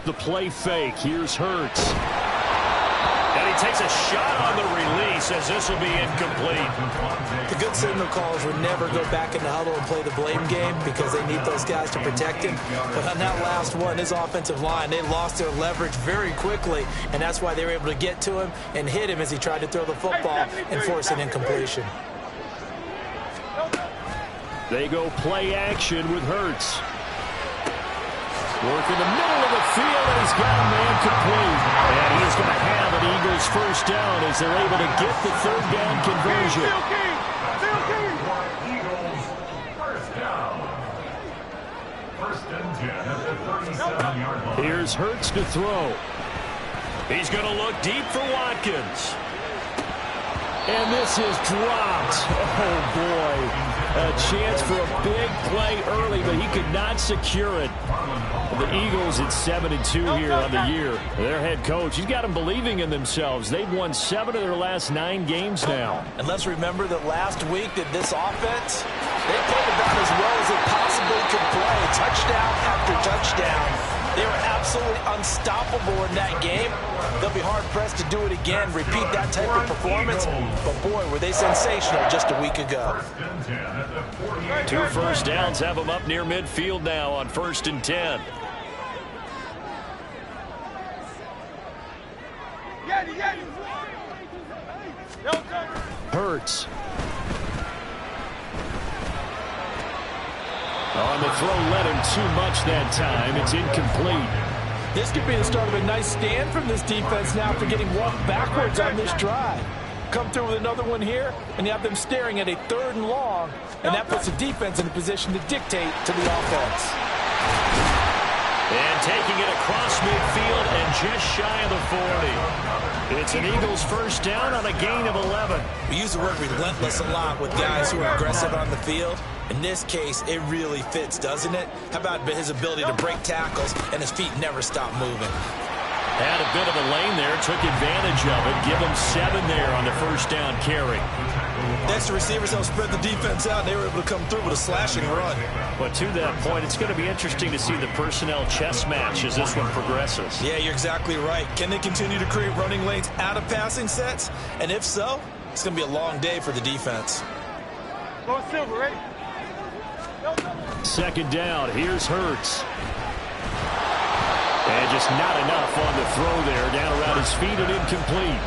off the play fake. Here's Hurts. And he takes a shot on the release as this will be incomplete. The good signal callers would never go back in the huddle and play the blame game because they need those guys to protect him. But on that last one, his offensive line, they lost their leverage very quickly, and that's why they were able to get to him and hit him as he tried to throw the football and force an incompletion. They go play action with Hurts. Work in the middle of the field, and he's got a man complete. And he is going to have an Eagles first down as they're able to get the third down conversion. Eagles first down. First and 10 at the 37-yard line. Here's Hurts to throw. He's going to look deep for Watkins. And this is dropped. Oh, boy. A chance for a big play early, but he could not secure it. The Eagles at 7-2 here on the year. Their head coach, he's got them believing in themselves. They've won 7 of their last 9 games now. And let's remember that last week that this offense, they played about as well as they possibly could play. Touchdown after touchdown. They were absolutely unstoppable in that game. They'll be hard-pressed to do it again, repeat that type of performance. But, boy, were they sensational just a week ago. 2 first downs have them up near midfield now on 1st and 10. Hurts. On the throw, led him too much that time. It's incomplete. This could be the start of a nice stand from this defense now after getting walked backwards on this drive. Come through with another one here, and you have them staring at a 3rd and long, and that puts the defense in a position to dictate to the offense. And taking it across midfield and just shy of the 40. It's an Eagles first down on a gain of 11. We use the word relentless a lot with guys who are aggressive on the field. In this case, it really fits, doesn't it? How about his ability to break tackles and his feet never stop moving? Had a bit of a lane there, took advantage of it. Give him 7 there on the first down carry. Next, the receivers helped spread the defense out. They were able to come through with a slashing run. But to that point, it's going to be interesting to see the personnel chess match as this one progresses. Yeah, you're exactly right. Can they continue to create running lanes out of passing sets? And if so, it's going to be a long day for the defense. Go Silver, ready? 2nd down, here's Hurts. And just not enough on the throw there, down around his feet and incomplete.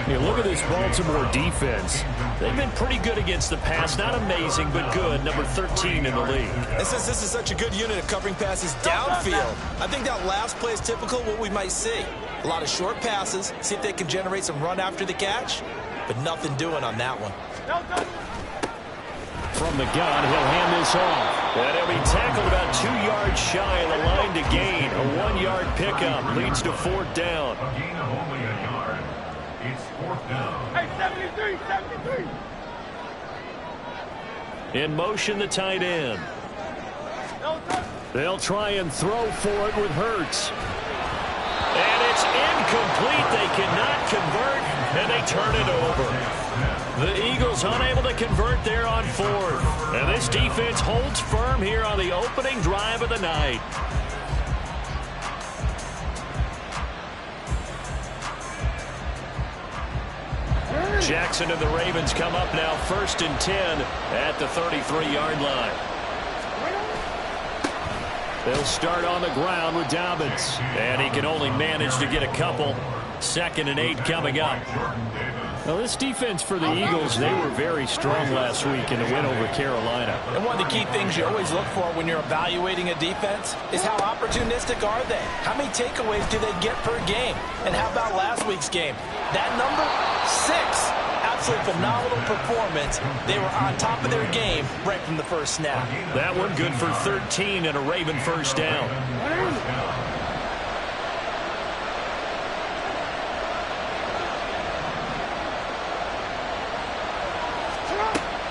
Hey, look at this Baltimore defense. They've been pretty good against the pass. Not amazing, but good. Number 13 in the league. And since this is such a good unit of covering passes downfield, I think that last play is typical of what we might see. A lot of short passes, see if they can generate some run after the catch, but nothing doing on that one. From the gun, he'll hand this off. And he'll be tackled about 2 yards shy of the line to gain. A 1-yard pickup leads to 4th down. A gain of only a yard. It's 4th down. Hey, 73. In motion, the tight end. They'll try and throw for it with Hurts. And it's incomplete. They cannot convert, and they turn it over. The Eagles unable to convert there on 4th. And this defense holds firm here on the opening drive of the night. Jackson and the Ravens come up now 1st and 10 at the 33-yard line. They'll start on the ground with Dobbins. And he can only manage to get a couple. 2nd and 8 coming up. Now, this defense for the Eagles, they were very strong last week in the win over Carolina. And one of the key things you always look for when you're evaluating a defense is how opportunistic are they? How many takeaways do they get per game? And how about last week's game? That number, 6. Absolutely phenomenal performance. They were on top of their game right from the first snap. That one good for 13 and a Raven first down.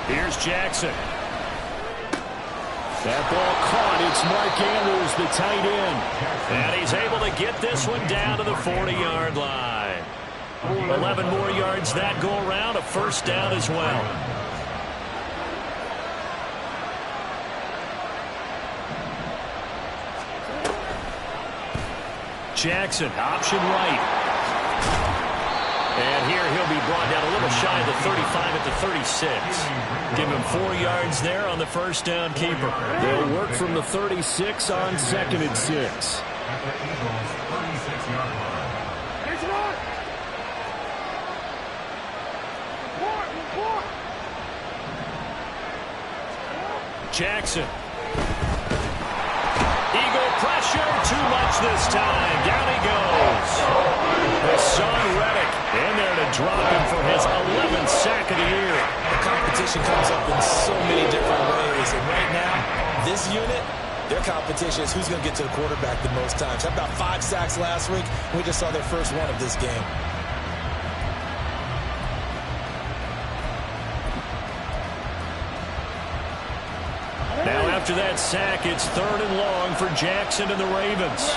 Here's Jackson. That ball caught. It's Mark Andrews, the tight end. And he's able to get this one down to the 40-yard line. 11 more yards that go around, a first down as well. Jackson, option right. And here he'll be brought down a little shy of the 35 at the 36. Give him 4 yards there on the first down keeper. They'll work from the 36 on 2nd and 6. At the Eagles' 36-yard line. Jackson. Eagle pressure, too much this time. Down he goes. Hassan Reddick in there to drop him for his 11th sack of the year. The competition comes up in so many different ways. And right now, this unit, their competition is who's going to get to the quarterback the most times. How about 5 sacks last week? We just saw their first one of this game. Now after that sack, it's 3rd and long for Jackson and the Ravens.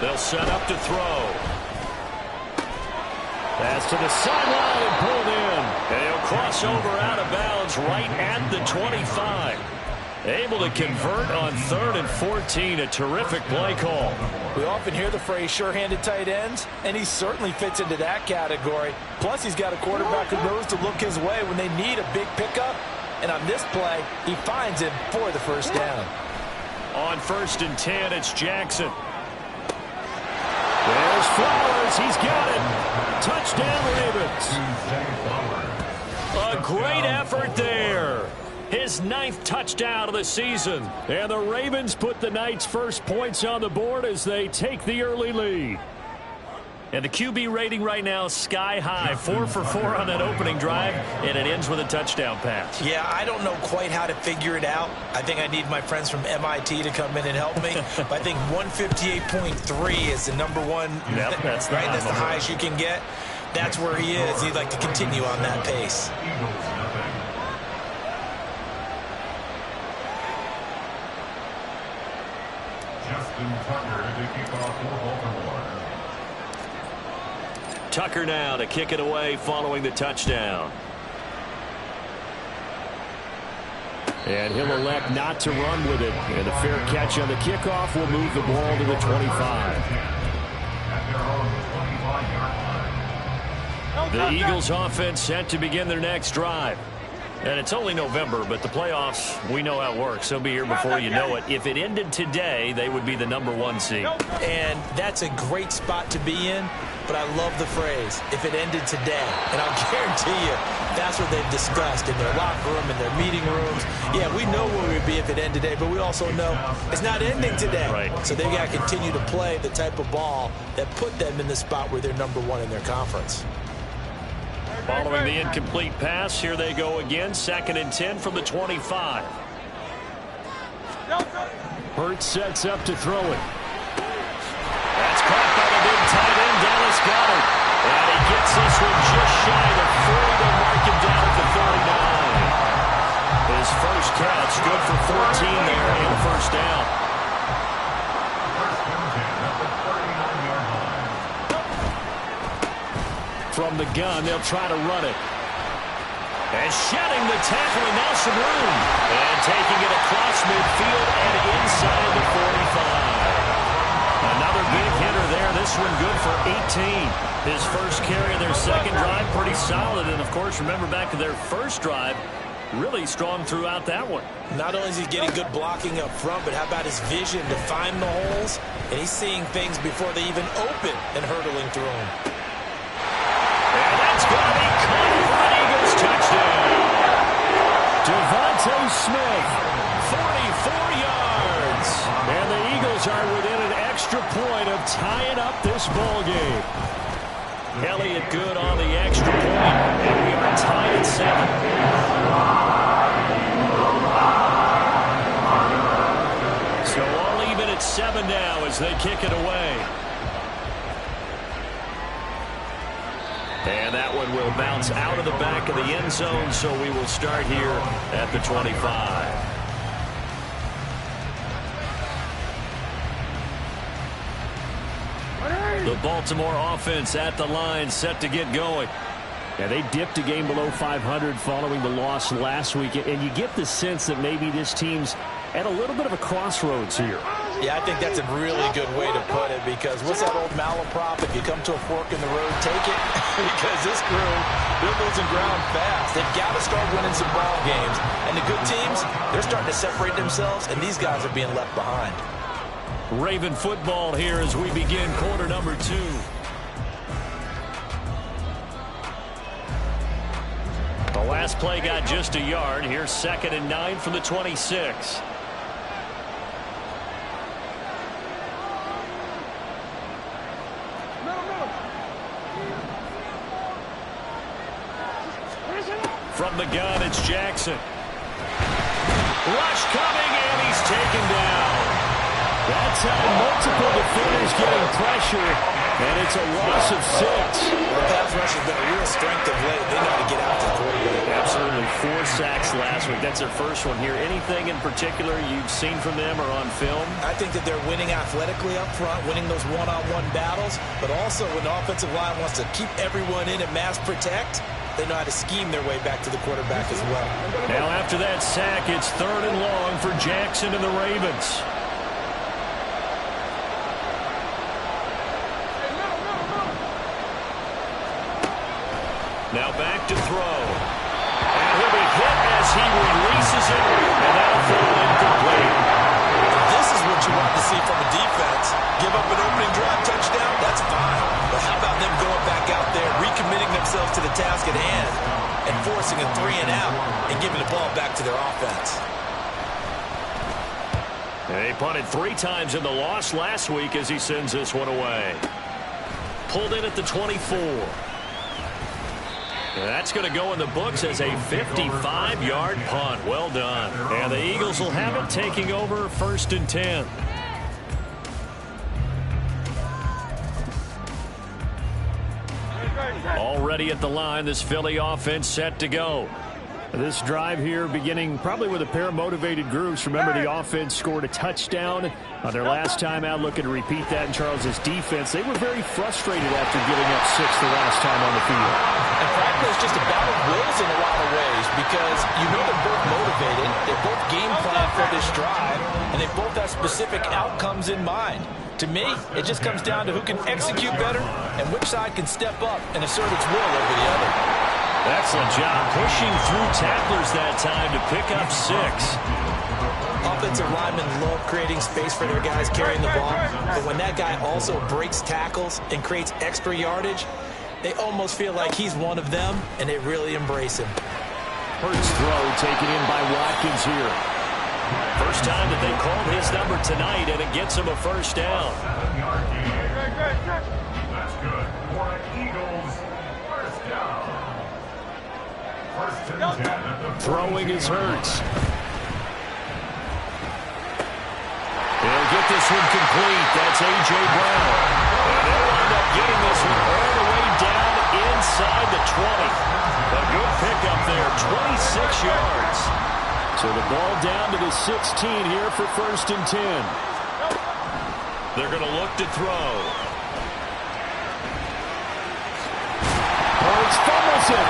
They'll set up to throw. Pass to the sideline and pulled in. And he'll cross over out of bounds right at the 25. Able to convert on 3rd and 14. A terrific play call. We often hear the phrase sure-handed tight ends, and he certainly fits into that category. Plus, he's got a quarterback who knows to look his way when they need a big pickup. And on this play, he finds him for the first down. On 1st and 10, it's Jackson. There's Flowers. He's got it. Touchdown, Ravens. A great effort there. His 9th touchdown of the season. And the Ravens put the Knights' first points on the board as they take the early lead. And the QB rating right now is sky high. 4 for 4 on that opening drive, and it ends with a touchdown pass. Yeah, I don't know quite how to figure it out. I think I need my friends from MIT to come in and help me. But I think 158.3 is the number one. Yep, that's the right. That's the highest you can get. That's where he is. He'd like to continue on that pace. Justin Tucker to kick off for Baltimore. Tucker now to kick it away following the touchdown. And he'll elect not to run with it. And a fair catch on the kickoff will move the ball to the 25. The Eagles offense set to begin their next drive. And it's only November, but the playoffs, we know how it works. They'll be here before you know it. If it ended today, they would be the #1 seed. And that's a great spot to be in, but I love the phrase, if it ended today. And I'll guarantee you, that's what they've discussed in their locker room, in their meeting rooms. Yeah, we know where we'd be if it ended today, but we also know it's not ending today. Right. So they've got to continue to play the type of ball that put them in the spot where they're #1 in their conference. Following the incomplete pass, here they go again. 2nd and 10 from the 25. Hurts sets up to throw it. That's caught by the big tight end, Dallas Goedert. And he gets this one just shy of 40 to mark him down at the 39. His first catch, good for 14 there and first down. From the gun, they'll try to run it. And shedding the tackle, and now some room. And taking it across midfield and inside the 45. Another big hitter there. This one good for 18. His first carry of their second drive, pretty solid. And, of course, remember back to their first drive, really strong throughout that one. Not only is he getting good blocking up front, but how about his vision to find the holes? And he's seeing things before they even open and hurtling through them. And that's going to be caught for an Eagles touchdown. Devontae Smith, 44 yards. And the Eagles are within an extra point of tying up this ball game. Elliott good on the extra point, and we are tied at 7. So all even at 7 now as they kick it away. And that one will bounce out of the back of the end zone, so we will start here at the 25. The Baltimore offense at the line, set to get going. Yeah, they dipped a game below 500 following the loss last week, and you get the sense that maybe this team's at a little bit of a crossroads here. Yeah, I think that's a really good way to put it, because what's that old malaprop? If you come to a fork in the road, take it. Because this crew, they're losing ground fast. They've got to start winning some ball games. And the good teams, they're starting to separate themselves, and these guys are being left behind. Raven football here as we begin quarter number 2. The last play got just a yard. Here's 2nd and 9 from the 26. From the gun, it's Jackson. Rush coming, and he's taken down. That's how multiple defenders getting pressure, and it's a loss of 6. The pass rush has been a real strength of late. They know how to get out to the quarterback. Absolutely. 4 sacks last week. That's their first one here. Anything in particular you've seen from them or on film? I think that they're winning athletically up front, winning those one-on-one battles, but also when the offensive line wants to keep everyone in and mass protect, they know how to scheme their way back to the quarterback as well. Now after that sack, it's 3rd and long for Jackson and the Ravens. Now back to throw. And he'll be hit as he releases it, and that'll fall incomplete. This is what you want to see from a defense. Give up an opening drive touchdown, that's fine. But how about them going back out there, recommitting themselves to the task at hand, and forcing a 3 and out, and giving the ball back to their offense. They punted 3 times in the loss last week as he sends this one away. Pulled in at the 24. That's going to go in the books as a 55-yard punt. Well done. And the Eagles will have it, taking over 1st and 10. Already at the line, this Philly offense set to go. This drive here beginning probably with a pair of motivated groups. Remember, the offense scored a touchdown on their last time out. Looking to repeat that in Charles's defense. They were very frustrated after giving up 6 the last time on the field. And frankly, it's just a battle of wills in a lot of ways, because you know they're both motivated, they both game plan for this drive, and they both have specific outcomes in mind. To me, it just comes down to who can execute better and which side can step up and assert its will over the other. Excellent job pushing through tacklers that time to pick up 6. Offensive linemen love creating space for their guys carrying the ball, but when that guy also breaks tackles and creates extra yardage, they almost feel like he's one of them, and they really embrace him. Hurts throw taken in by Watkins here. First time that they called his number tonight, and it gets him a 1st down. 7-yard gain. That's good for an Eagles 1st down. 1st and 10 at the Throwing is Hurts. He'll get this one complete. That's A.J. Brown. And they'll wind up getting this one all the way down inside the 20. A good pickup there, 26 yards. So the ball down to the 16 here for 1st and 10. They're going to look to throw. Hurts fumbles it.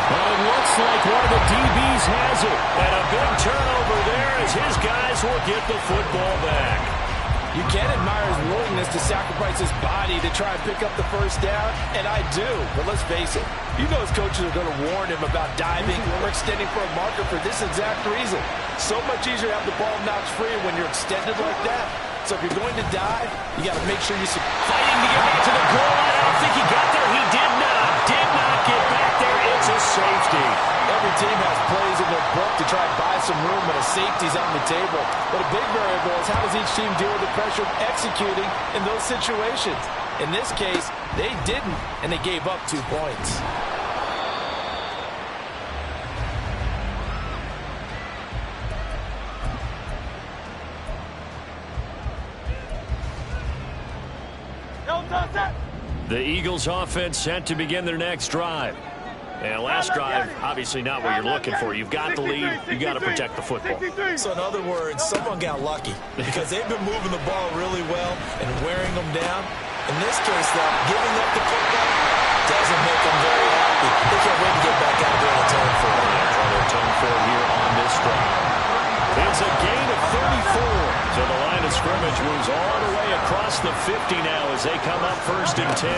But it looks like one of the DBs has it. And a big turnover there as his guys will get the football back. You can admire his willingness to sacrifice his body to try and pick up the 1st down, and I do. But let's face it, you know his coaches are going to warn him about diving or extending for a marker for this exact reason. So much easier to have the ball knocked free when you're extended like that. So if you're going to dive, you got to make sure you're fighting to get back to the goal line. I don't think he got there. He did not get back there. It's a safety. Every team has plays in their book to try and buy some room, and a safety's on the table. But a big variable is how does each team deal with the pressure of executing in those situations. In this case, they didn't, and they gave up 2 points. The Eagles offense set to begin their next drive. And last drive, obviously not what you're looking for. You've got the lead. You've got to protect the football. So in other words, someone got lucky because they've been moving the ball really well and wearing them down. In this case, though, giving up the football doesn't make them very happy. happy. They can't wait to get back out there and atone for it. Trying to atone for it here on this drive. It's a gain of 34. So the line of scrimmage moves all the way across the 50 now as they come up 1st and 10.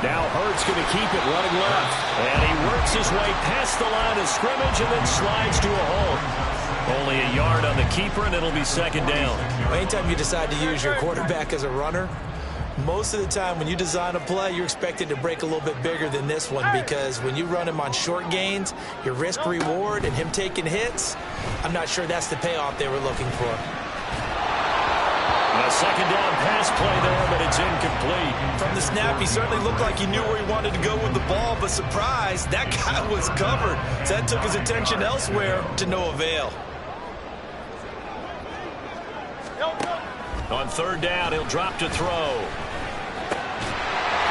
Now Hurts going to keep it running left. And he works his way past the line of scrimmage and then slides to a halt. Only a yard on the keeper, and it'll be 2nd down. Anytime you decide to use your quarterback as a runner, most of the time when you design a play, you're expected to break a little bit bigger than this one, because when you run him on short gains, your risk-reward and him taking hits, I'm not sure that's the payoff they were looking for. A 2nd down pass play there, but it's incomplete. From the snap, he certainly looked like he knew where he wanted to go with the ball, but surprise, that guy was covered. So that took his attention elsewhere to no avail. On 3rd down, he'll drop to throw.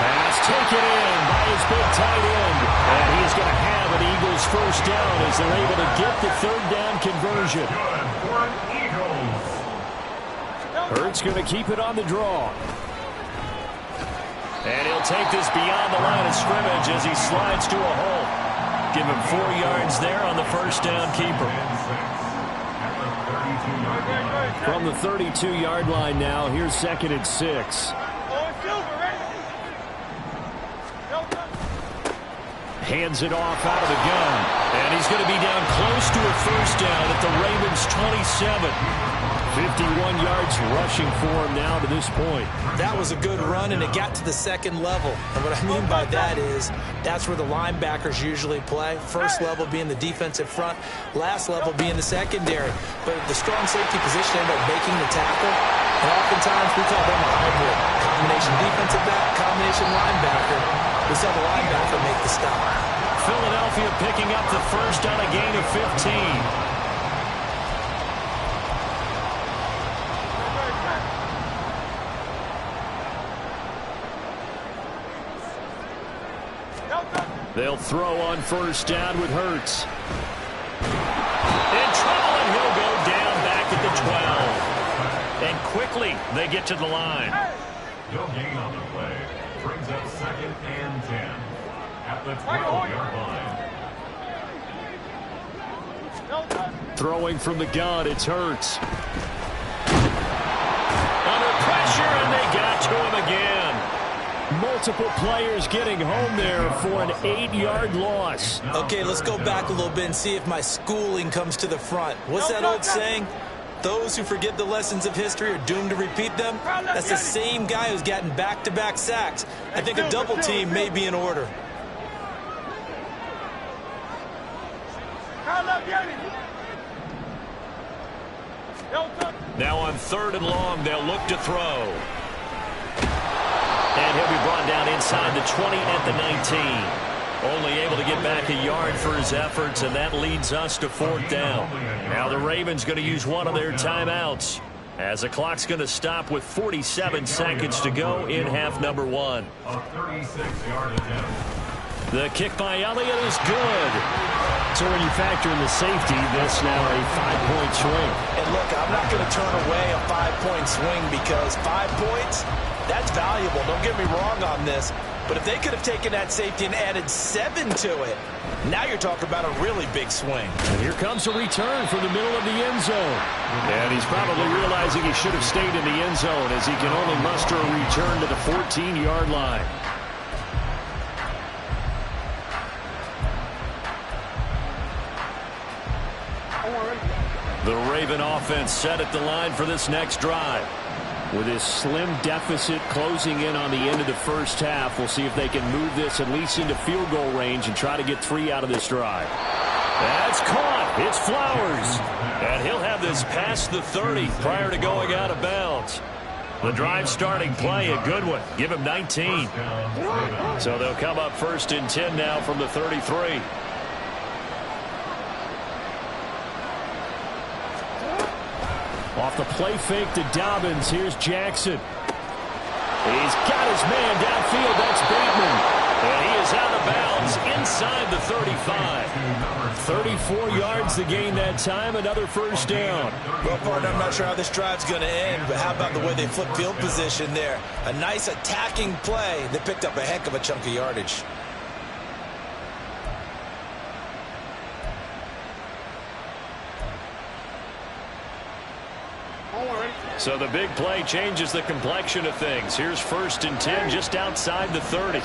Pass taken in by his big tight end. And he is going to have an Eagles 1st down as they're able to get the 3rd down conversion. Good for an Eagles. Hurts going to keep it on the draw. And he'll take this beyond the line of scrimmage as he slides to a hole. Give him 4 yards there on the 1st down keeper. From the 32-yard line now, here's 2nd and 6. Hands it off out of the gun. And he's going to be down close to a 1st down at the Ravens' 27. 51 yards rushing for him now to this point. That was a good run, and it got to the 2nd level. And what I mean by that is that's where the linebackers usually play. 1st level being the defensive front, last level being the secondary. But the strong safety position ended up making the tackle. And oftentimes we call them a hybrid. Combination defensive back, combination linebacker. We saw the linebacker make the stop. Philadelphia picking up the 1st on a gain of 15. They'll throw on 1st down with Hurts. In trouble, and he'll go down back at the 12. And quickly, they get to the line. No gain on the play. Brings up 2nd and 10. At the 12-yard line. Throwing from the gun, it's Hurts. Under pressure, and they got to him again. Multiple players getting home there for an 8-yard loss. Okay, let's go back a little bit and see if my schooling comes to the front. What's that old saying? Those who forget the lessons of history are doomed to repeat them. That's the same guy who's gotten back-to-back sacks. I think a double team may be in order. Now on 3rd and long, they'll look to throw. And he'll be brought down inside the 20 at the 19. Only able to get back a yard for his efforts, and that leads us to 4th down. Now the Ravens going to use one of their timeouts as the clock's going to stop with 47 seconds to go in half number 1. A 36-yard attempt. The kick by Elliott is good. So when you factor in the safety, this now a 5-point swing. And look, I'm not going to turn away a 5-point swing because 5 points, that's valuable. Don't get me wrong on this. But if they could have taken that safety and added 7 to it, now you're talking about a really big swing. And here comes a return from the middle of the end zone. And he's probably realizing he should have stayed in the end zone as he can only muster a return to the 14-yard line. The Raven offense set at the line for this next drive. With his slim deficit closing in on the end of the first half, we'll see if they can move this at least into field goal range and try to get 3 out of this drive. That's caught. It's Flowers. And he'll have this past the 30 prior to going out of bounds. The drive starting play, a good one. Give him 19. So they'll come up 1st and 10 now from the 33. Off the play fake to Dobbins. Here's Jackson. He's got his man downfield. That's Bateman. And he is out of bounds inside the 35. 34 yards to gain that time. Another 1st down. Well, partner, I'm not sure how this drive's going to end, but how about the way they flip field position there? A nice attacking play that picked up a heck of a chunk of yardage. So the big play changes the complexion of things. Here's 1st and 10 just outside the 30.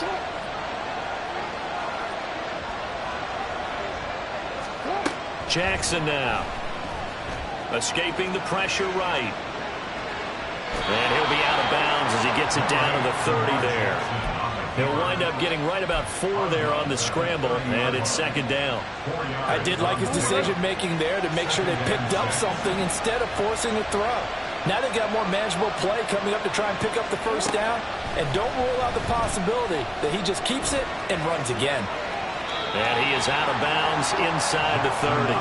Jackson now. Escaping the pressure right. And he'll be out of bounds as he gets it down to the 30 there. He'll wind up getting right about 4 there on the scramble, and it's 2nd down. I did like his decision-making there to make sure they picked up something instead of forcing a throw. Now they've got more manageable play coming up to try and pick up the 1st down, and don't rule out the possibility that he just keeps it and runs again. And he is out of bounds inside the 30.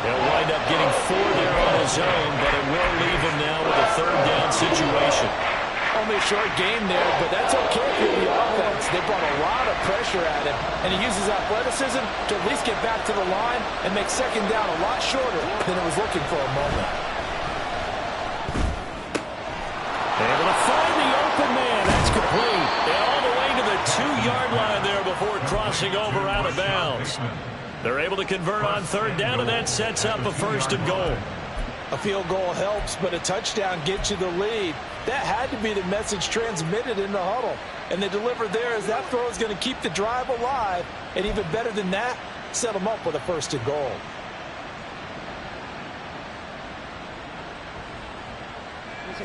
He'll wind up getting 4 there on his own, but it will leave him now with a 3rd down situation. Only a short game there, but that's okay for the offense. They brought a lot of pressure at him, and he uses athleticism to at least get back to the line and make 2nd down a lot shorter than it was looking for a moment. Able to find the open man. That's complete. And all the way to the 2-yard line there before crossing over out of bounds. They're able to convert on 3rd down, and that sets up a 1st and goal. A field goal helps, but a touchdown gets you the lead. That had to be the message transmitted in the huddle. And they delivered there as that throw is going to keep the drive alive. And even better than that, set them up with a 1st and goal. Go.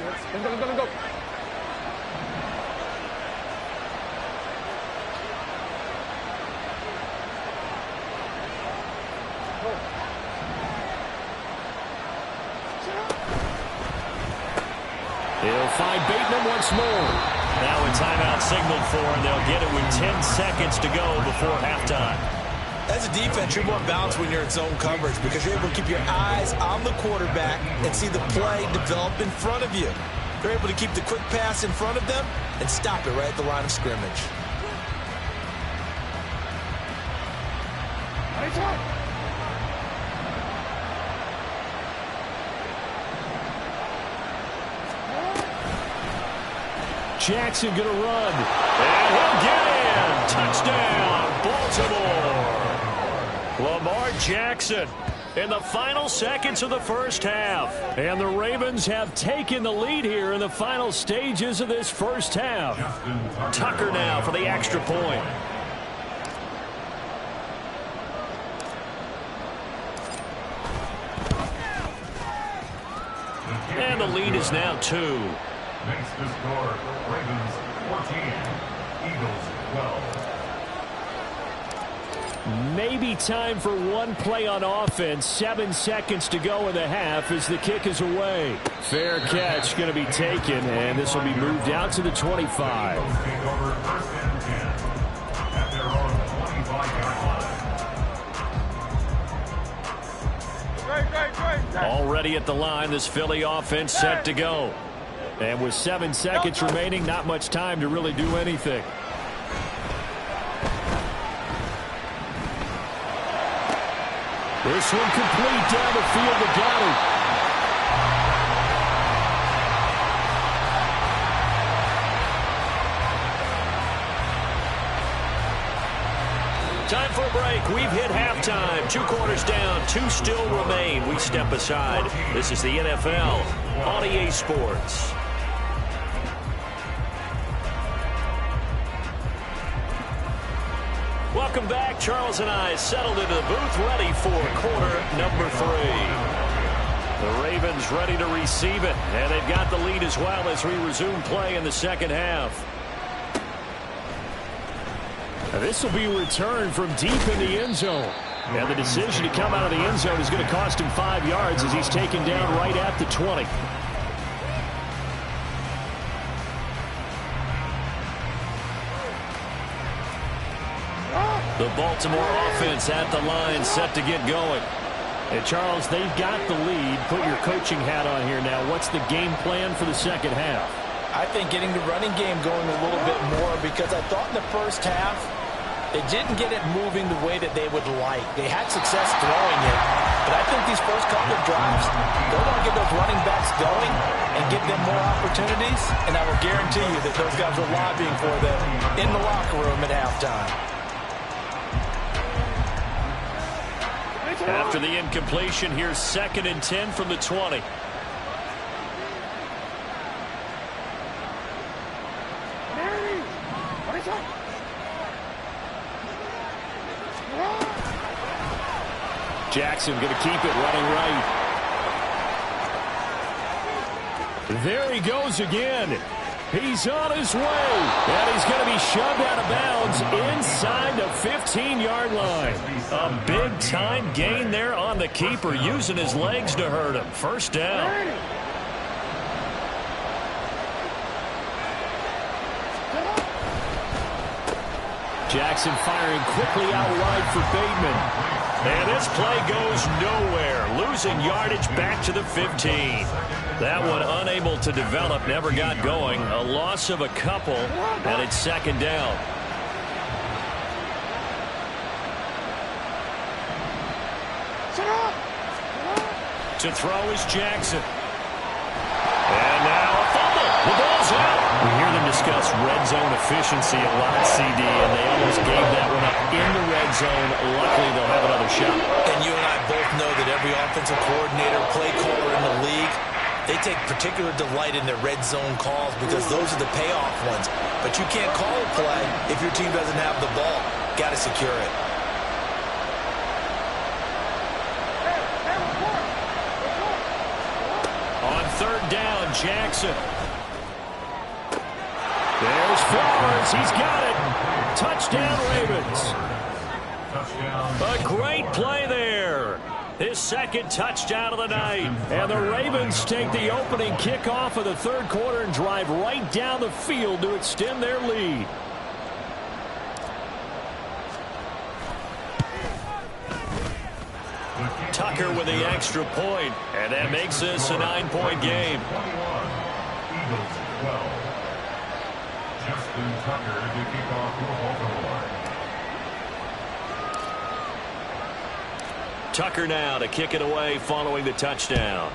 He'll find Bateman once more. Now a timeout signaled for, and they'll get it with 10 seconds to go before halftime. As a defense, you're more balanced when you're in zone coverage because you're able to keep your eyes on the quarterback and see the play develop in front of you. They're able to keep the quick pass in front of them and stop it right at the line of scrimmage. Jackson going to run. And he'll get in. Touchdown, Baltimore. Lamar Jackson in the final seconds of the 1st half. And the Ravens have taken the lead here in the final stages of this 1st half. Tucker now for the extra point. And the lead is now 2. Makes the score Ravens 14, Eagles 12. Maybe time for one play on offense. 7 seconds to go in the half as the kick is away. Fair catch going to be taken, and this will be moved out to the 25. Eagles take over 1st and 10 at their own 25-yard line. Great. Already at the line, this Philly offense set to go. And with 7 seconds remaining, not much time to really do anything. This one complete down the field to Goddard. Time for a break. We've hit halftime. 2 quarters down. 2 still remain. We step aside. This is the NFL on EA Sports. Welcome back. Charles and I settled into the booth, ready for quarter number 3. The Ravens ready to receive it, and they've got the lead as well as we resume play in the 2nd half. Now this will be a return from deep in the end zone. And the decision to come out of the end zone is going to cost him 5 yards as he's taken down right at the 20. The Baltimore offense at the line, set to get going. And Charles, they've got the lead. Put your coaching hat on here now. What's the game plan for the 2nd half? I think getting the running game going a little bit more because I thought in the 1st half they didn't get it moving the way that they would like. They had success throwing it, but I think these first couple of drives, they're going to get those running backs going and give them more opportunities, and I will guarantee you that those guys are lobbying for them in the locker room at halftime. After the incompletion, here's 2nd and 10 from the 20. Jackson going to keep it running right. There he goes again. He's on his way. And he's going to be shoved out of bounds inside the 15-yard line. A big-time gain there on the keeper, using his legs to hurt him. First down. Jackson firing quickly out wide for Bateman. And this play goes nowhere. Losing yardage back to the 15. That one unable to develop, never got going. A loss of a couple, and it's second down. To throw is Jackson. And now a fumble. The ball's out. We hear them discuss red zone efficiency a lot, CD, and they almost gave that one up in the red zone. Luckily, they'll have another shot. And you and I both know that every offensive coordinator, play caller in the league, they take particular delight in their red zone calls because those are the payoff ones. But you can't call a play if your team doesn't have the ball. Got to secure it. On third down, Jackson. There's Flowers. He's got it. Touchdown, Ravens. A great play there. His second touchdown of the night. And the Ravens take the opening kickoff of the third quarter and drive right down the field to extend their lead. Tucker with the extra point, and that makes this a 9-point game. Eagles 12. Justin Tucker to kick off the Baltimore line. Tucker now to kick it away following the touchdown.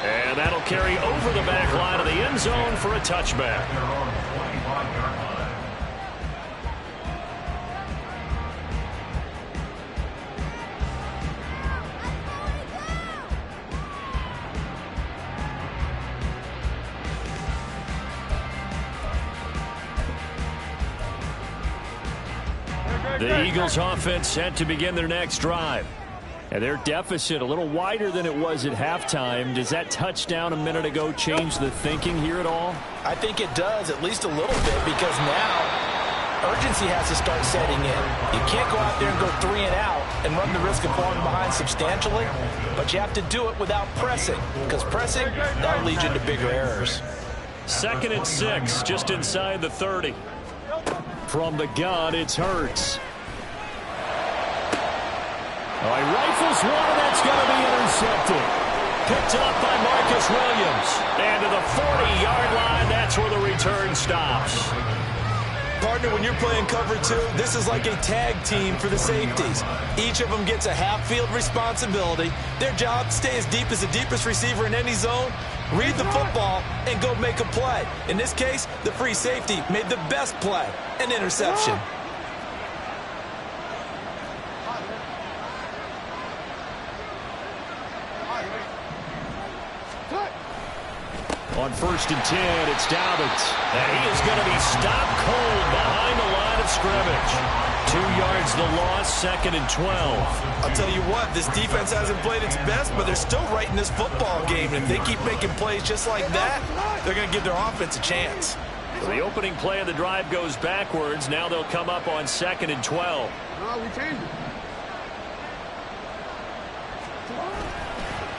And that'll carry over the back line of the end zone for a touchback. They're on the 25-yard line. The Eagles offense set to begin their next drive. And their deficit a little wider than it was at halftime. Does that touchdown a minute ago change the thinking here at all? I think it does, at least a little bit, because now urgency has to start setting in. You can't go out there and go 3 and out and run the risk of falling behind substantially, but you have to do it without pressing, because pressing, that'll lead you to bigger errors. 2nd and 6, just inside the 30. From the gun, it's Hurts. Oh, he rifles one, and that's going to be intercepted. Picked up by Marcus Williams. And to the 40-yard line, that's where the return stops. Partner, when you're playing cover 2, this is like a tag team for the safeties. Each of them gets a half-field responsibility. Their job, stay as deep as the deepest receiver in any zone, read the football, and go make a play. In this case, the free safety made the best play, an interception. On 1st and 10, it's Dobbins. And he is going to be stopped cold behind the line of scrimmage. 2 yards the loss, 2nd and 12. I'll tell you what, this defense hasn't played its best, but they're still right in this football game. And if they keep making plays just like that, they're going to give their offense a chance. So the opening play of the drive goes backwards. Now they'll come up on 2nd and 12. No, we changed it.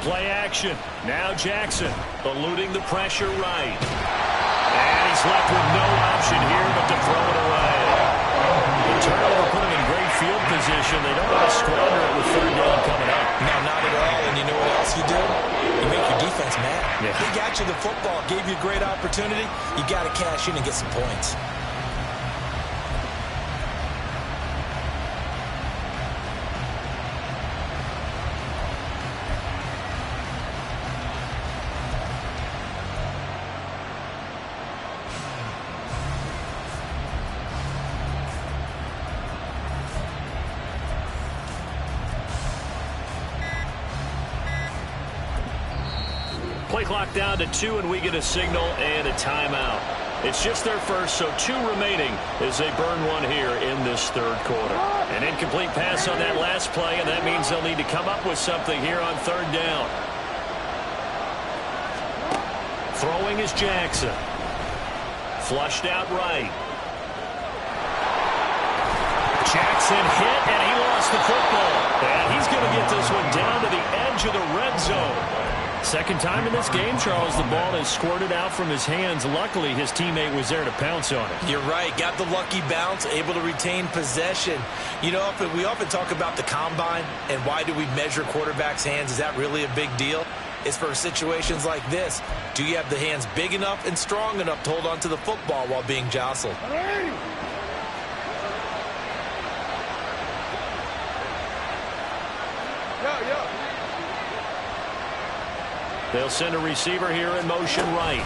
Play action. Now Jackson eluding the pressure right. And he's left with no option here but to throw it away. The turnover put him in great field position. They don't want to squander it with 3rd down coming up. No, not at all. And you know what else you do? You make your defense mad. Yeah. They got you the football, gave you a great opportunity. You got to cash in and get some points. Play clock down to 2, and we get a signal and a timeout. It's just their first, so 2 remaining as they burn one here in this third quarter. An incomplete pass on that last play, and that means they'll need to come up with something here on third down. Throwing is Jackson. Flushed out right. Jackson hit, and he lost the football. And he's going to get this one down to the edge of the red zone. Second time in this game, Charles, the ball has squirted out from his hands. Luckily, his teammate was there to pounce on it. You're right. Got the lucky bounce, able to retain possession. You know, we often talk about the combine and why do we measure quarterbacks' hands. Is that really a big deal? It's for situations like this. Do you have the hands big enough and strong enough to hold on to the football while being jostled? They'll send a receiver here in motion right.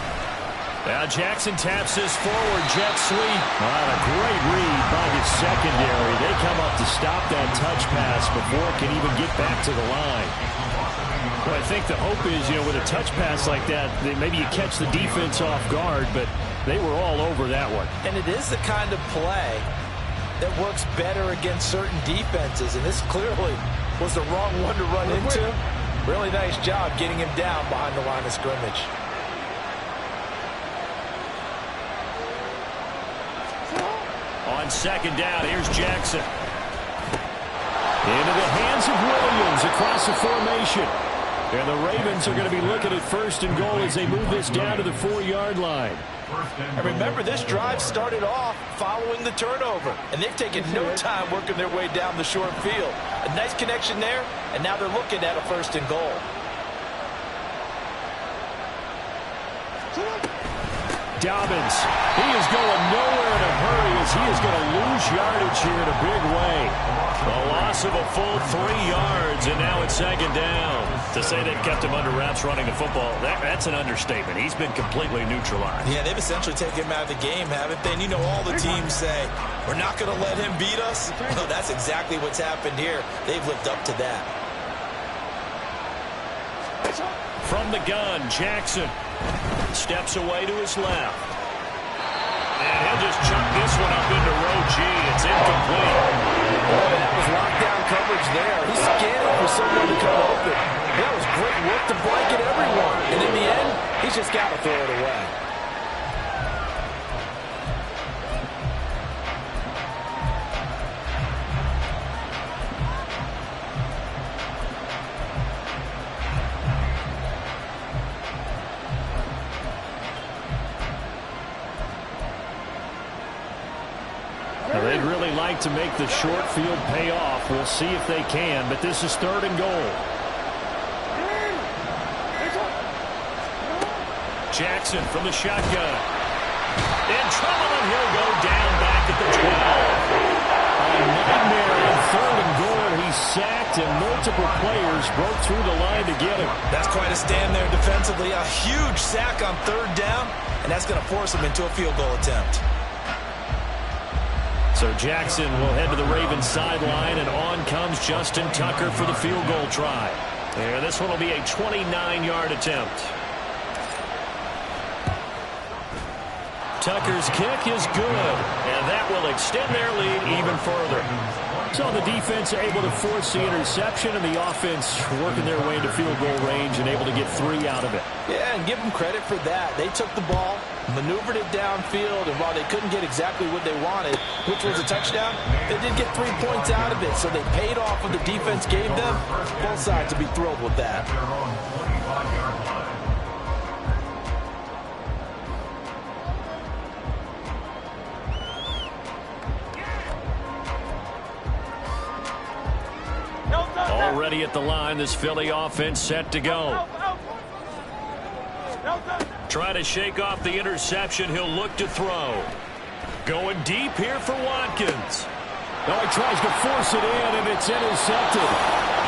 Now Jackson taps this forward, jet sweep. A great read by the secondary. They come up to stop that touch pass before it can even get back to the line. Well, I think the hope is, with a touch pass like that, maybe you catch the defense off guard, but they were all over that one. And it is the kind of play that works better against certain defenses, and this clearly was the wrong one to run into. Really nice job getting him down behind the line of scrimmage. On second down, here's Jackson. Into the hands of Williams across the formation. And the Ravens are going to be looking at first and goal as they move this down to the 4-yard line. And remember, this drive started off following the turnover, and they've taken no time working their way down the short field. A nice connection there, and now they're looking at a first and goal. Dobbins, he is going nowhere in a hurry as he is going to lose yardage here in a big way. A loss of a full 3 yards, and now it's second down. To say they've kept him under wraps running the football, that's an understatement. He's been completely neutralized. Yeah, they've essentially taken him out of the game, haven't they? And you know, all the teams say, we're not going to let him beat us. Well, that's exactly what's happened here. They've lived up to that. From the gun, Jackson steps away to his left. And he'll just chuck this one up into row G. It's incomplete. Boy, that was lockdown coverage there. He's scanning for someone to come open. That was great work to blanket everyone. And in the end, he's just got to throw it away. Now, they'd really like to make the short field pay off. We'll see if they can, but this is third and goal. Jackson from the shotgun. In trouble, and he'll go down back at the 12. A nightmare on third and goal. He's sacked, and multiple players broke through the line to get him. That's quite a stand there defensively. A huge sack on third down, and that's going to force him into a field goal attempt. So Jackson will head to the Ravens sideline, and on comes Justin Tucker for the field goal try. And this one will be a 29-yard attempt. Tucker's kick is good, and that will extend their lead even further. So the defense able to force the interception, and the offense working their way into field goal range and able to get 3 out of it. Yeah, and give them credit for that. They took the ball, maneuvered it downfield, and while they couldn't get exactly what they wanted, which was a touchdown, they did get 3 points out of it. So they paid off what the defense gave them. Both sides will be thrilled with that. Already at the line, this Philly offense set to go. Try to shake off the interception. He'll look to throw. Going deep here for Watkins. Oh, he tries to force it in, and it's intercepted.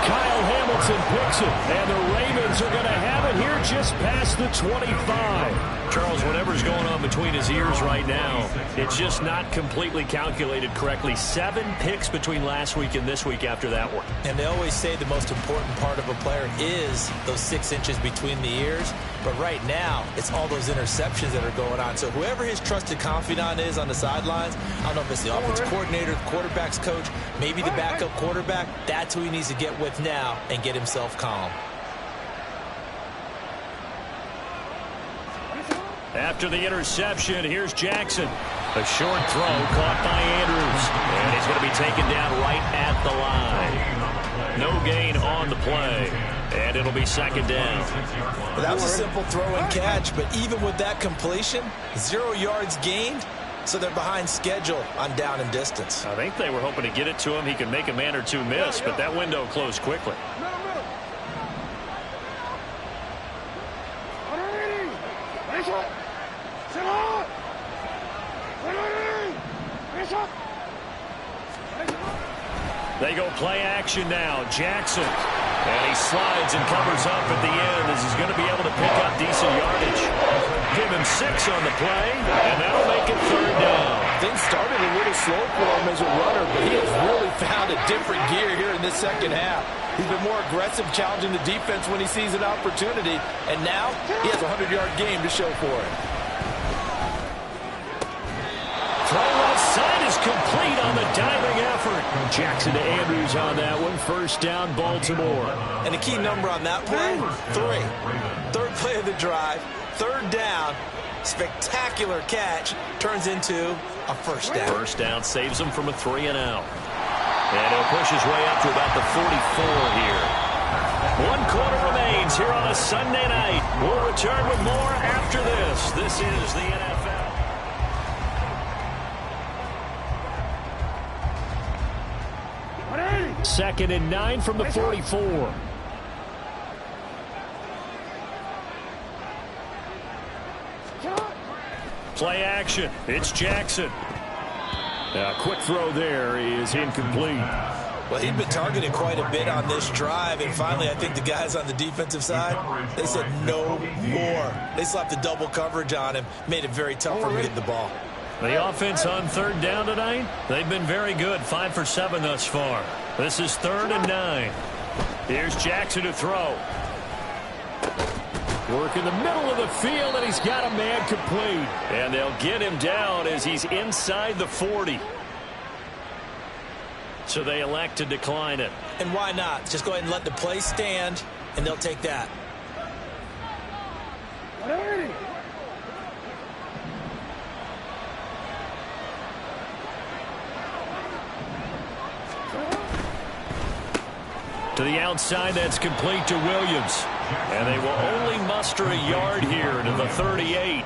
Kyle Hamilton picks it, and the Ravens are going to have it here just past the 25. Charles, whatever's going on between his ears right now, it's just not completely calculated correctly. 7 picks between last week and this week after that one. And they always say the most important part of a player is those 6 inches between the ears. But right now, it's all those interceptions that are going on. So whoever his trusted confidant is on the sidelines, I don't know if it's the offensive coordinator, the quarterback's coach, maybe the backup quarterback, that's who he needs to get with now and get himself calm. After the interception, here's Jackson. A short throw caught by Andrews. And he's going to be taken down right at the line. No gain on the play. And it'll be second down. That was a simple throw and catch, but even with that completion, 0 yards gained, so they're behind schedule on down and distance. I think they were hoping to get it to him. He could make a man or two miss, but that window closed quickly. They go play action now. Jackson. And he slides and covers up at the end as he's going to be able to pick up decent yardage. Give him 6 on the play, and that'll make it third down. Things started a little slow for him as a runner, but he has really found a different gear here in this second half. He's been more aggressive, challenging the defense when he sees an opportunity, and now he has a 100-yard game to show for it. Throw left side is complete on the diving effort. Jackson to Andrews on that one. First down, Baltimore. And the key number on that play, 3. Third play of the drive, third down, spectacular catch, turns into a first down. First down saves him from a 3 and out. And he'll push his way up to about the 44 here. 1 quarter remains here on a Sunday night. We'll return with more after this. This is the NFL. Second and 9 from the 44. Play action. It's Jackson. A quick throw there is incomplete. Well, he'd been targeted quite a bit on this drive, and finally I think the guys on the defensive side, they said no more. They slapped the double coverage on him, made it very tough for him to get the ball. The offense on third down tonight, they've been very good, 5 for 7 thus far. This is 3rd and 9. Here's Jackson to throw. Work in the middle of the field, and he's got a man complete. And they'll get him down as he's inside the 40. So they elect to decline it. And why not? Just go ahead and let the play stand, and they'll take that. To the outside, that's complete to Williams. And they will only muster a yard here to the 38.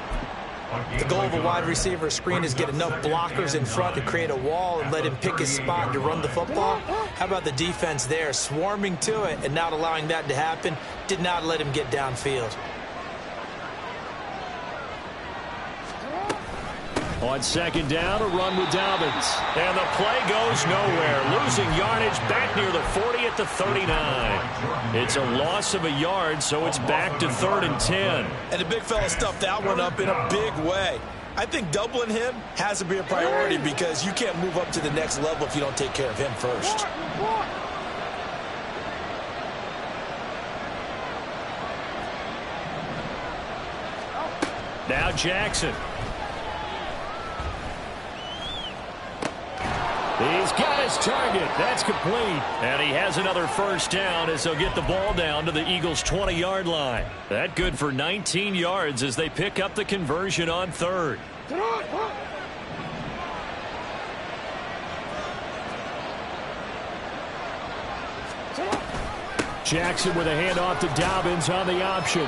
The goal of a wide receiver screen is get enough blockers in front to create a wall and let him pick his spot to run the football. How about the defense there, swarming to it and not allowing that to happen? Did not let him get downfield. On second down, a run with Dobbins. And the play goes nowhere. Losing yardage back near the 40 at the 39. It's a loss of a yard, so it's back to 3rd and 10. And the big fella stuffed that one up in a big way. I think doubling him has to be a priority because you can't move up to the next level if you don't take care of him first. Now Jackson. He's got his target. That's complete. And he has another first down as they'll get the ball down to the Eagles' 20-yard line. That good for 19 yards as they pick up the conversion on 3rd. Jackson with a handoff to Dobbins on the option.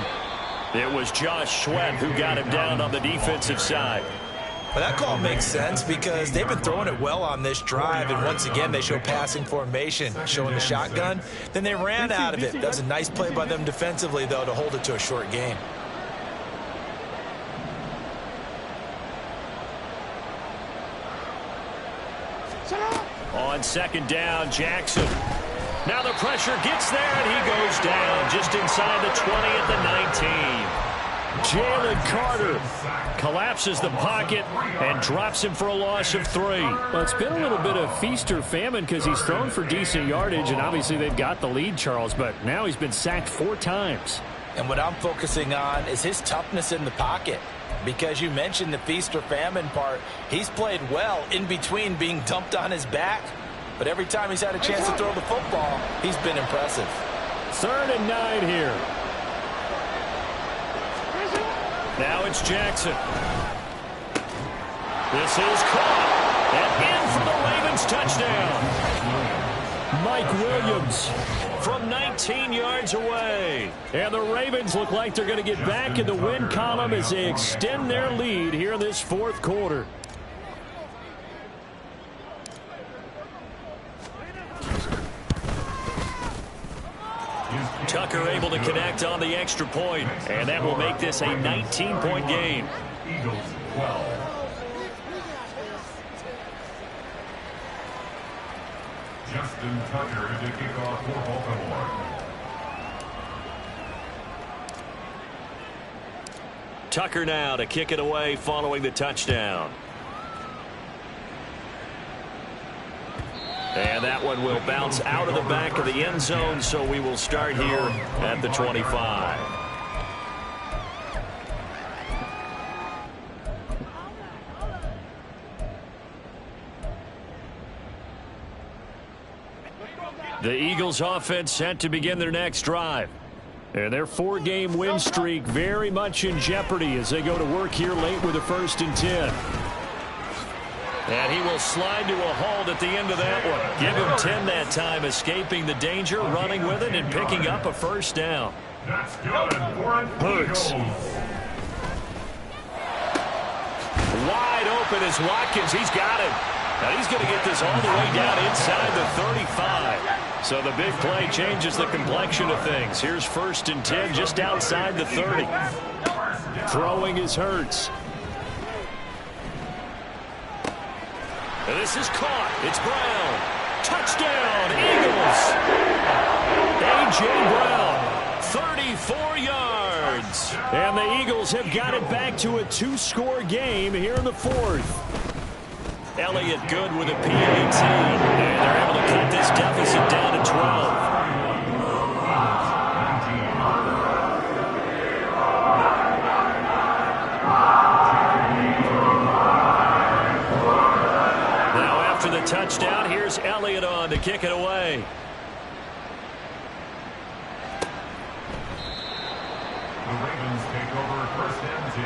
It was Josh Sweat who got him down on the defensive side. Well, that call makes sense because they've been throwing it well on this drive, and once again they show passing formation, showing the shotgun. Then they ran out of it. That was a nice play by them defensively, though, to hold it to a short game. On second down, Jackson. Now the pressure gets there, and he goes down just inside the 20 at the 19. Jalen Carter collapses the pocket and drops him for a loss of 3. Well, it's been a little bit of feast or famine because he's thrown for decent yardage, and obviously they've got the lead, Charles, but now he's been sacked 4 times. And what I'm focusing on is his toughness in the pocket. Because you mentioned the feast or famine part, he's played well in between being dumped on his back. But every time he's had a chance to throw the football, he's been impressive. 3rd and 9 here. Now it's Jackson. This is caught. And in for the Ravens touchdown. Mike Williams from 19 yards away. And the Ravens look like they're going to get back in the win column as they extend their lead here in this 4th quarter. Tucker able to connect on the extra point, and that will make this a 19-point game. Eagles 12. Justin Tucker to kick off for Baltimore. Tucker now to kick it away following the touchdown. And that one will bounce out of the back of the end zone, so we will start here at the 25. The Eagles offense set to begin their next drive. And their 4-game win streak very much in jeopardy as they go to work here late with a 1st and 10. And he will slide to a halt at the end of that one. Give him 10 that time, escaping the danger, running with it, and picking up a 1st down. That's good for an Hurts. Wide open is Watkins. He's got him. Now he's going to get this all the way down inside the 35. So the big play changes the complexion of things. Here's 1st and 10 just outside the 30. Throwing is Hurts. This is caught. It's Brown. Touchdown, Eagles. A.J. Brown, 34 yards. And the Eagles have got it back to a 2-score game here in the 4th. Elliott good with a PAT. And they're able to cut this deficit down to 12. The touchdown. Here's Elliott on to kick it away. The Ravens take over 1st and 10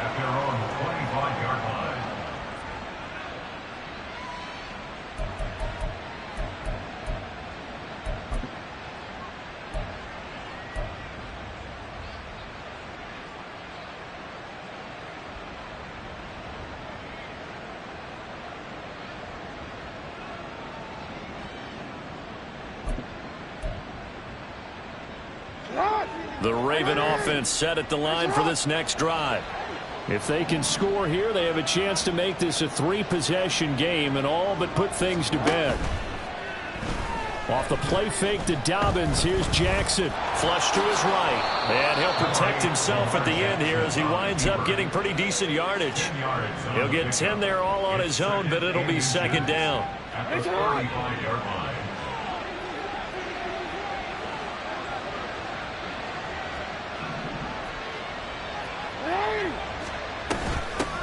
at their own 25-yard line. The Raven offense set at the line for this next drive. If they can score here, they have a chance to make this a 3-possession game and all but put things to bed. Off the play fake to Dobbins, here's Jackson. Flush to his right. And he'll protect himself at the end here as he winds up getting pretty decent yardage. He'll get 10 there all on his own, but it'll be 2nd down. At the 35-yard line.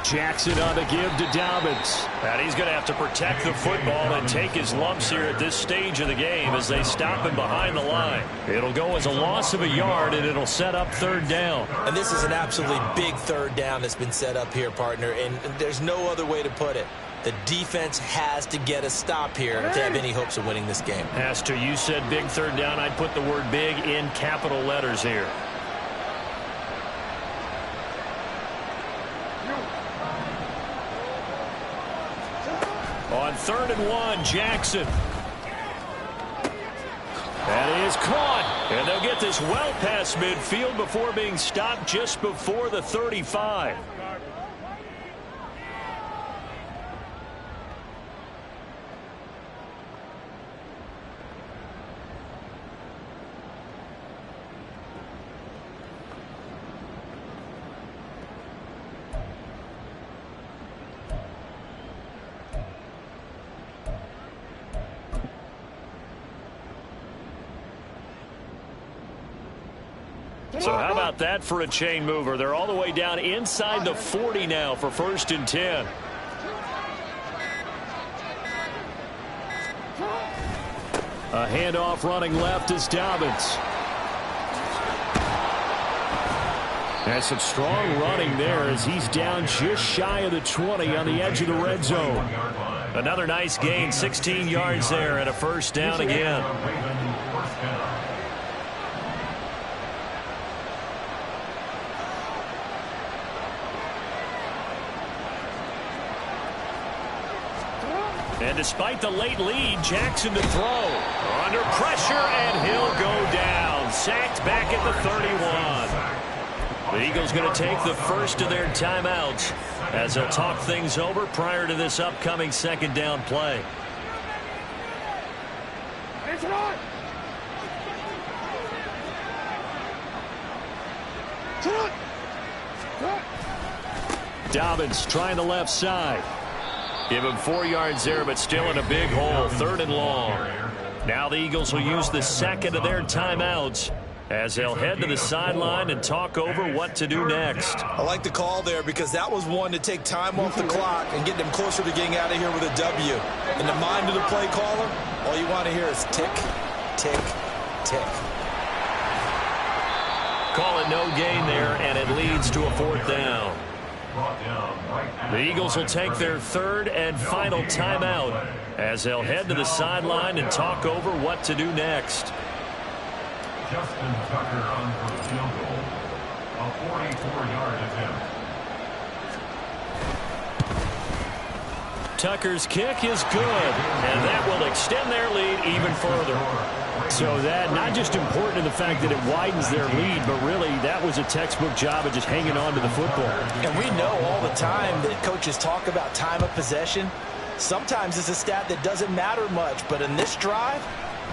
Jackson on the give to Dobbins. And he's going to have to protect the football and take his lumps here at this stage of the game as they stop him behind the line. It'll go as a loss of a yard, and it'll set up 3rd down. And this is an absolutely big 3rd down that's been set up here, partner, and there's no other way to put it. The defense has to get a stop here to have any hopes of winning this game. As to you said big 3rd down, I'd put the word big in capital letters here. On 3rd and 1, Jackson. That is caught. And they'll get this well past midfield before being stopped just before the 35. So how about that for a chain mover? They're all the way down inside the 40 now for 1st and 10. A handoff running left is Dobbins. That's some strong running there as he's down just shy of the 20 on the edge of the red zone. Another nice gain, 16 yards there and a 1st down again. And despite the late lead, Jackson to throw. Under pressure, and he'll go down. Sacked back at the 31. The Eagles going to take the first of their timeouts as they'll talk things over prior to this upcoming 2nd down play. Dobbins trying the left side. Give him 4 yards there, but still in a big hole. 3rd and long. Now the Eagles will use the 2nd of their timeouts as they'll head to the sideline and talk over what to do next. I like the call there because that was one to take time off the clock and get them closer to getting out of here with a W. In the mind of the play caller, all you want to hear is tick, tick, tick. Call it no gain there, and it leads to a 4th down. The Eagles will take their 3rd and final timeout as they'll head to the sideline and talk over what to do next. Justin Tucker on for the field goal. A 44-yard attempt. Tucker's kick is good, and that will extend their lead even further. So that not just important in the fact that it widens their lead, but really that was a textbook job of just hanging on to the football. And we know all the time that coaches talk about time of possession. Sometimes it's a stat that doesn't matter much, but in this drive,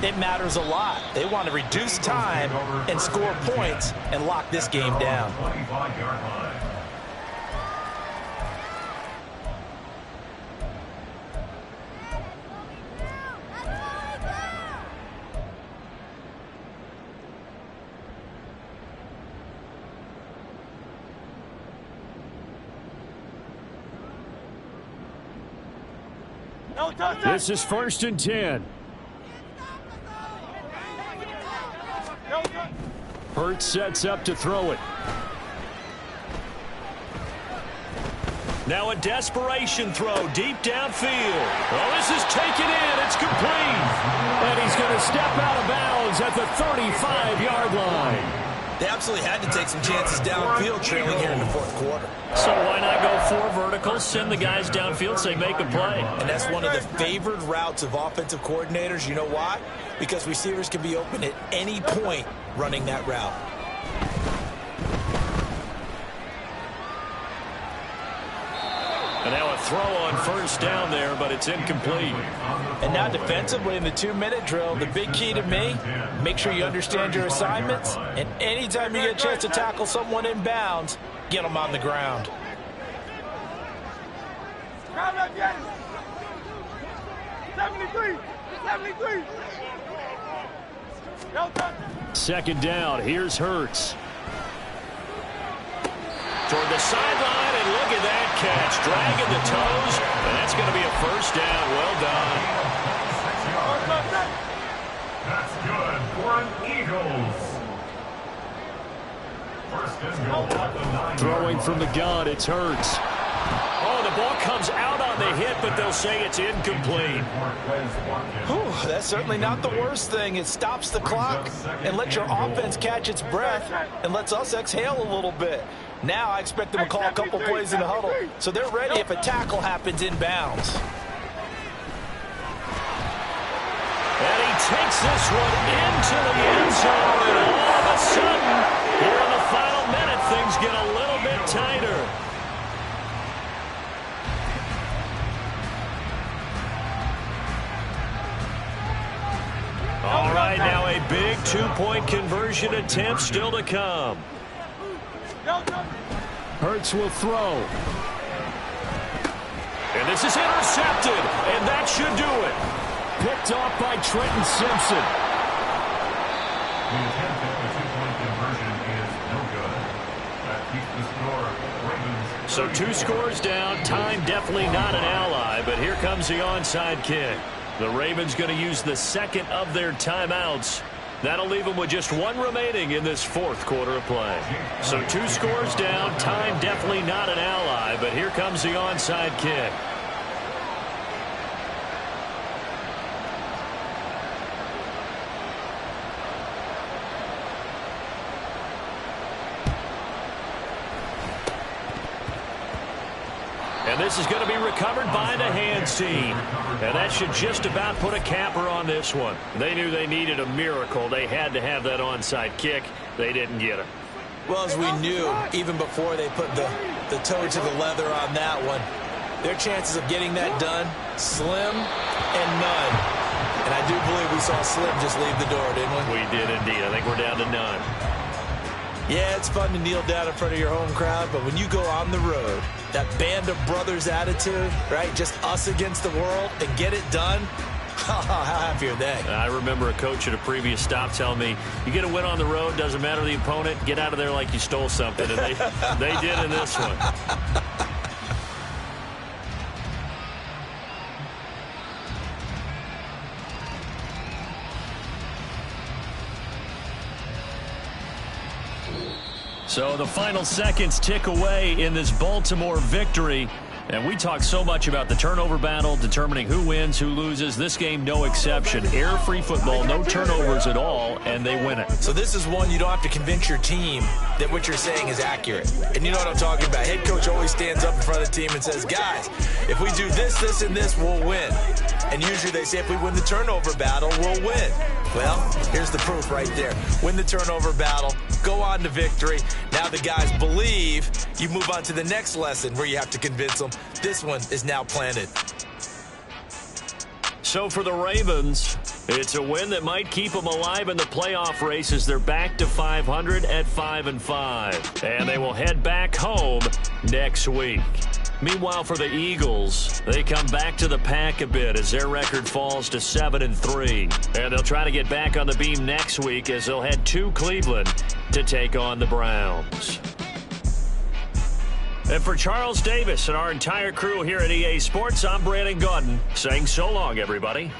it matters a lot. They want to reduce time and score points and lock this game down. 25-yard line. This is 1st and 10. Hurts sets up to throw it. Now a desperation throw deep downfield. Well, this is taken in. It's complete. And he's going to step out of bounds at the 35-yard line. They absolutely had to take some chances downfield trailing here in the 4th quarter. So why not go 4 verticals, send the guys downfield, say make a play. And that's one of the favored routes of offensive coordinators. You know why? Because receivers can be open at any point running that route. And now a throw on 1st down there, but it's incomplete. And now defensively in the 2-minute drill, the big key to me, make sure you understand your assignments. And anytime you get a chance to tackle someone in bounds, get them on the ground. 73. 73. 2nd down. Here's Hurts. Toward the sideline, and look at that catch. Dragging the toes, and that's going to be a 1st down. Well done. That's good for an Eagles. 1st and goal at the 9-yard Throwing line. from the gun, it's Hurts. Oh, the ball comes out on the hit, but they'll say it's incomplete. Whew, that's certainly not the worst thing. It stops the clock and lets your offense catch its breath and lets us exhale a little bit. Now I expect them to call a couple plays in the huddle, so they're ready if a tackle happens inbounds. And he takes this one into the end zone, and all of a sudden, here in the final minute, things get a little bit tighter. All right, now a big 2-point conversion attempt still to come. Hurts will throw. And this is intercepted, and that should do it. Picked off by Trenton Simpson. The attempt at the 2-point conversion is So 2 scores down. Time definitely not an ally, but here comes the onside kick. The Ravens going to use the second of their timeouts. That'll leave them with just 1 remaining in this 4th quarter of play. So 2 scores down. Time definitely not an ally, but here comes the onside kick. And this is going to be recovered by the hands team. And that should just about put a capper on this one. They knew they needed a miracle. They had to have that onside kick. They didn't get it. Well, as we knew, even before they put the toe to the leather on that one, their chances of getting that done, slim and none. And I do believe we saw Slim just leave the door, didn't we? We did indeed. I think we're down to none. Yeah, it's fun to kneel down in front of your home crowd, but when you go on the road, that band of brothers attitude, right, just us against the world, and get it done, how happy are they? I remember a coach at a previous stop telling me, you get a win on the road, doesn't matter the opponent, get out of there like you stole something, and they did in this one. So the final seconds tick away in this Baltimore victory. And we talk so much about the turnover battle, determining who wins, who loses. This game, no exception. Error-free football, no turnovers at all, and they win it. So this is one you don't have to convince your team that what you're saying is accurate. And you know what I'm talking about. Head coach always stands up in front of the team and says, guys, if we do this, this, and this, we'll win. And usually they say if we win the turnover battle, we'll win. Well, here's the proof right there. Win the turnover battle, go on to victory. Now the guys believe. You move on to the next lesson where you have to convince them. This one is now planted. So for the Ravens, it's a win that might keep them alive in the playoff race as they're back to 500 at 5-5. And they will head back home next week. Meanwhile, for the Eagles, they come back to the pack a bit as their record falls to 7-3. And they'll try to get back on the beam next week as they'll head to Cleveland to take on the Browns. And for Charles Davis and our entire crew here at EA Sports, I'm Brandon Gaudin saying so long, everybody.